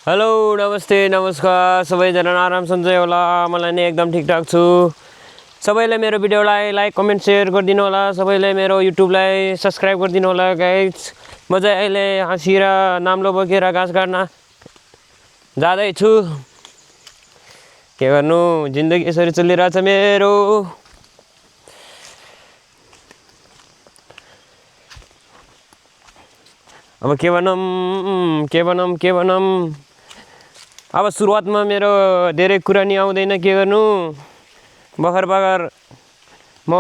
Hello नमस्ते नमस्कार सबैजना आराम सन्चै होला। मलाई नै एकदम ठिकठाक छु। सबैले मेरो भिडियोलाई लाइक कमेन्ट सेयर गरिदिनु होला। सबैले मेरो युट्युबलाई सब्स्क्राइब गरिदिनु होला गाइज। म चाहिँ अहिले हाँसी र नाम्लो बोकेर घाँस काट्न जाँदैछु। के गर्नु, जिन्दगी यसरी चलिरहेछ मेरो। अब के भनौँ अब सुरुवातमा मेरो धेरै कुरा नि आउँदैन। के गर्नु, भर्खर म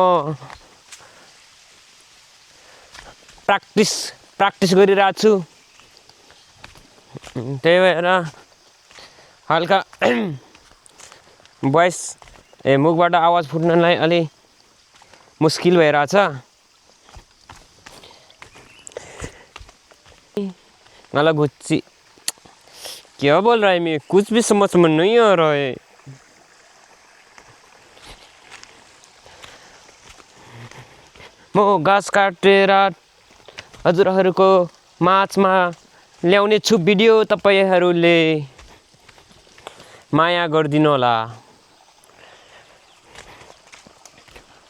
प्र्याक्टिस गरिरहेको छु। त्यही भएर हल्का भोइस मुखबाट आवाज फुट्नलाई अलि मुस्किल भइरहेछ। मला गुच्ची क्या बोल रहा है, मैं कुछ भी समझ में नहीं आ रहा है। म घाँस काटेर हजुरहरूको माझमा ल्याउने छु भिडियो। तपाईहरूले माया गरिदिनु होला।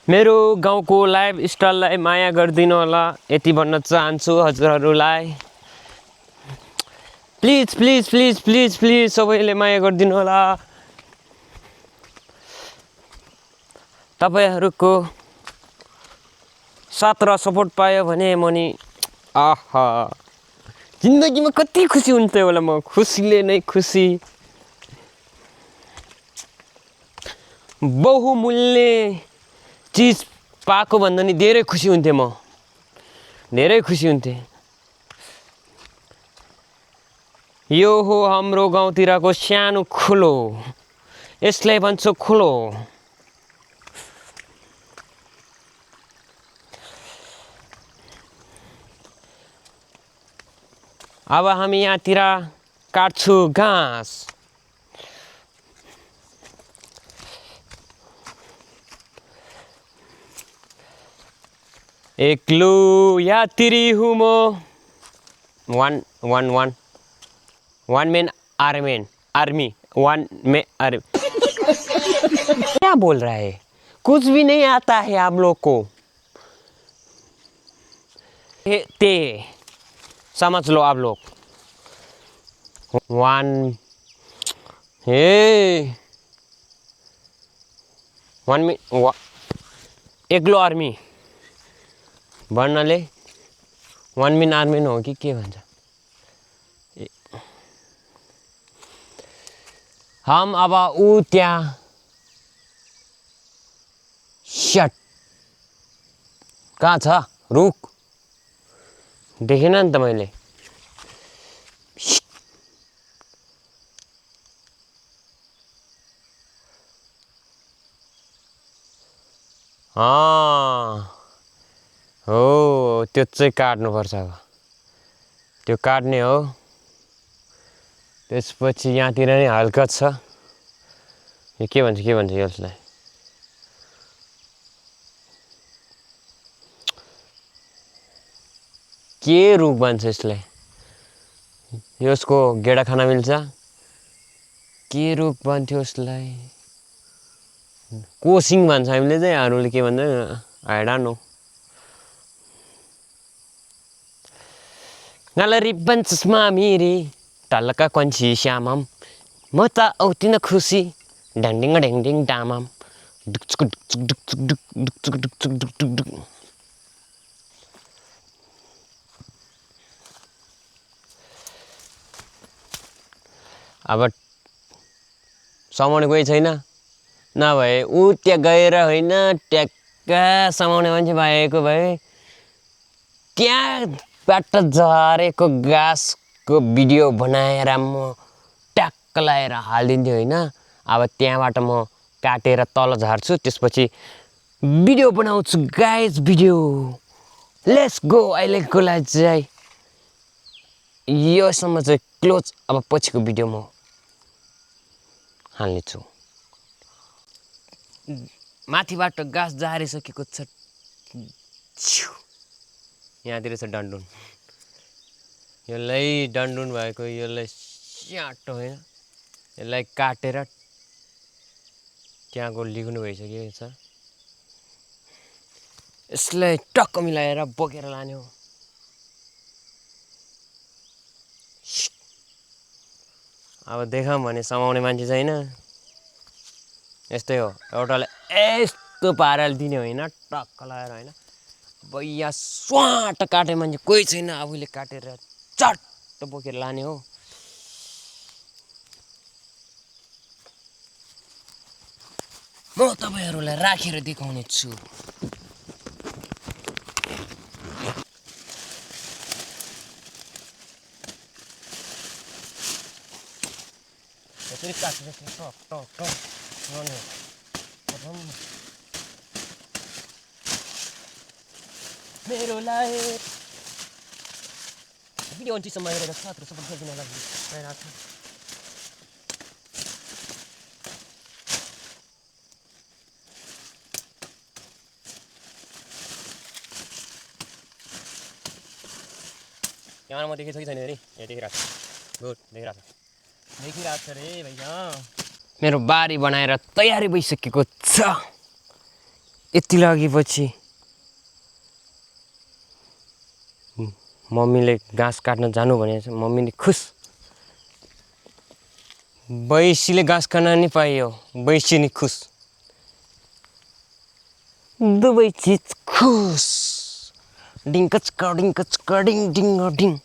मेरो गाउँको लाइफ स्टाइललाई माया गरिदिनु होला, यति भन्न चाहन्छु हजुरहरूलाई। Please please please please please सबैले माया गरिदिनु होला। तपाईहरूको साथ र सपोर्ट पायो भने म नि आहा जिन्दगीमा कति खुसी हुन्थ्यो होला। म खुसीले नै खुसी। बहुमूल्य चिज पाएको भन्दा नि धेरै खुसी हुन्थेँ। म धेरै खुसी हुन्थेँ। यो हो हाम्रो गाउँतिरको सानो खोलो, यसलाई भन्छ खोलो। अब हामी यहाँतिर काट्छु घाँस। एक्लो यात्री हूँ म। वन मैन आर्मी क्या बोल रहा है, कुछ भी नहीं आता है आप लोग को। ते समझ लो आप लोग। एक्लो आर्मी भन्नाले वन मैन आर्मी हो कि के भन्छ। हम अब ऊ त्यहाँ सट कहाँ छ रुख देखेन नि त मैले। हो त्यो चाहिँ काट्नुपर्छ। अब त्यो काट्ने हो। त्यसपछि यहाँतिर नै हल्का छ। यो के भन्छ यसलाई, के रुख भन्छ यसलाई। यसको गेडा खान मिल्छ। के रुख भन्थ्यो यसलाई, कोसिङ भन्छ हामीले चाहिँ। अरूले के भन्छ आई डोन्ट नो। नला रिब्बन चस्मा मेरी टल्का कन्ची श्यामम, म त औती न खुसी ढ्याङडिङ ढ्याङडिङ डामम डुक्चुक डुक्चुक डुक्चुक डुक डुक्चुक डुक्चुक डुक डुक। अब समाउने कोही छैन, नभए ऊ त्यहाँ गएर होइन ट्याक्का समाउने मान्छे भएको भए त्यहाँबाट झरेको घाँसको भिडियो बनाएर म ट्याक्क लगाएर हालिदिन्थेँ होइन। अब त्यहाँबाट म काटेर तल झार्छु, त्यसपछि भिडियो बनाउँछु गाइज। Video let's go. अहिलेको लागि चाहिँ योसम्म चाहिँ क्लोज। अब पछिको भिडियो म हाल्नेछु। माथिबाट घाँस झारिसकेको छ। यहाँतिर छ डन्डुन। यसलाई डन्डुन भएको यसलाई च्याटो होइन यसलाई काटेर त्यहाँको लिग्नु भइसकेको छ यसलाई टक्क मिलाएर बोकेर लाने हो अब देखाऊँ भने समाउने मान्छे छैन यस्तै हो एउटाले यस्तो पाराले दिने होइन टक्क लगाएर होइन अब यहाँ स्वाट काट्ने मान्छे कोही छैन आफूले काटेर चट्ट बोकेर लाने हो म तपाईँहरूलाई राखेर देखाउने छु यसरी काटेर टक टक टक गर्ने मेरो लाइफ भिडियो अन्तिसम्म हेरेर साथहरू सपोर्ट गरिदिनलाई गइरहेको छ क्यामेरा म देखेको छ कि छैन अरे यहाँ देखिरहेको छ गुड देखिरहेको छ रे भैया मेरो बारी बनाएर तयारी भइसकेको छ यति लागेपछि मम्मीले घाँस काट्न जानु भनेको छ मम्मीले खुस बैसीले घाँस खान नि पाइयो बैसी नि खुस दुवै चिज खुस डिङ्कच कडिङ डिङ डिङ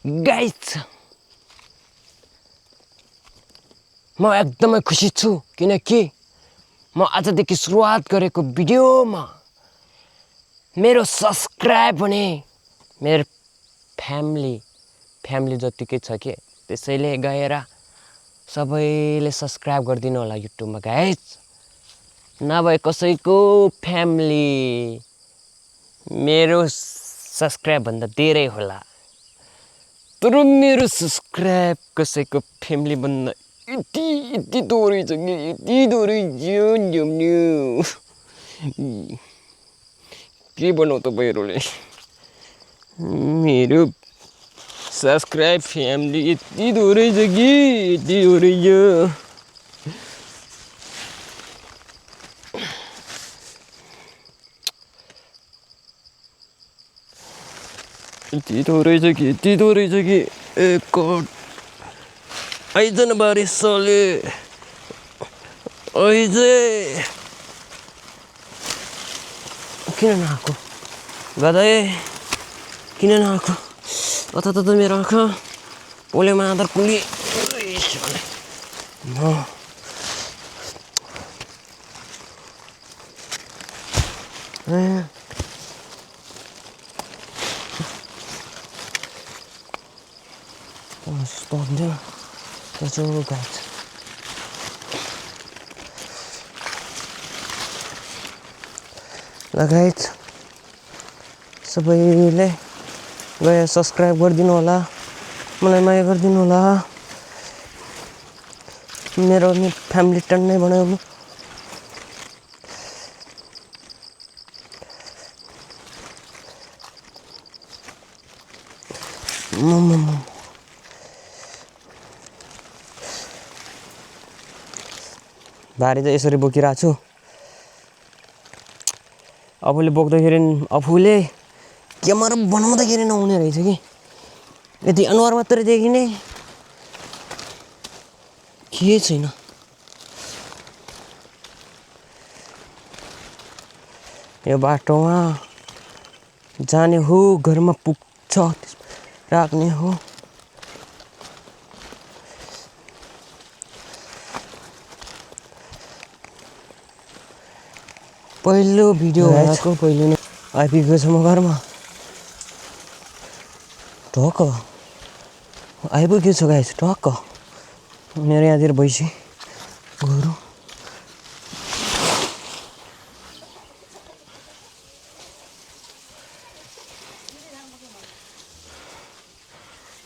गाइस म एकदमै खुसी छु किनकि म आजदेखि सुरुवात गरेको भिडियोमा मेरो सब्सक्राइब भने मेरो फ्यामिली जतिकै छ के त्यसैले गएर सबैले सब्सक्राइब गरिदिनु होला युट्युबमा गाइस नभए कसैको फ्यामिली मेरो सब्सक्राइब भन्दा धेरै होला तर मेरो सब्सक्राइब कसैको फ्यामिली भन्दा यति दोहोरै छ कि यति दोहोरै के बनाऊ तपाईँहरूले मेरो सब्सक्राइब फ्यामिली यति दोहोरै छ कि यति दोहोरै छ यति दोहोरै छ कि एक आइज न बारे साले आइज किन नआएको गदाए किन नआएको अथ मेरो आँखा पोलेमा आधार कुली Stående jag tror det gott लगायत सबैले गएर सब्सक्राइब गरिदिनु होला मलाई माया गरिदिनु होला मेरो फ्यामिली टन्नै बनाउनु भारी त यसरी बोकिरहेको छु आफूले बोक्दाखेरि आफूले क्यामेरा बनाउँदाखेरि नहुने रहेछ कि यदि अनुहार मात्रै देखिने के छैन यो बाटोमा जाने हो घरमा पुग्छ राख्ने हो पहिलो भिडियो बनाएको पहिले नै आइपुगेको छ म घरमा ढक्क आइपुगेको छु गाइस ढक्क मेरो यहाँतिर भइसक्यो गरौँ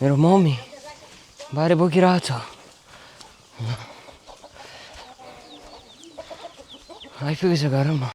मेरो मम्मी बाहिर बोकिरहेको छ आइपुगेको छ घरमा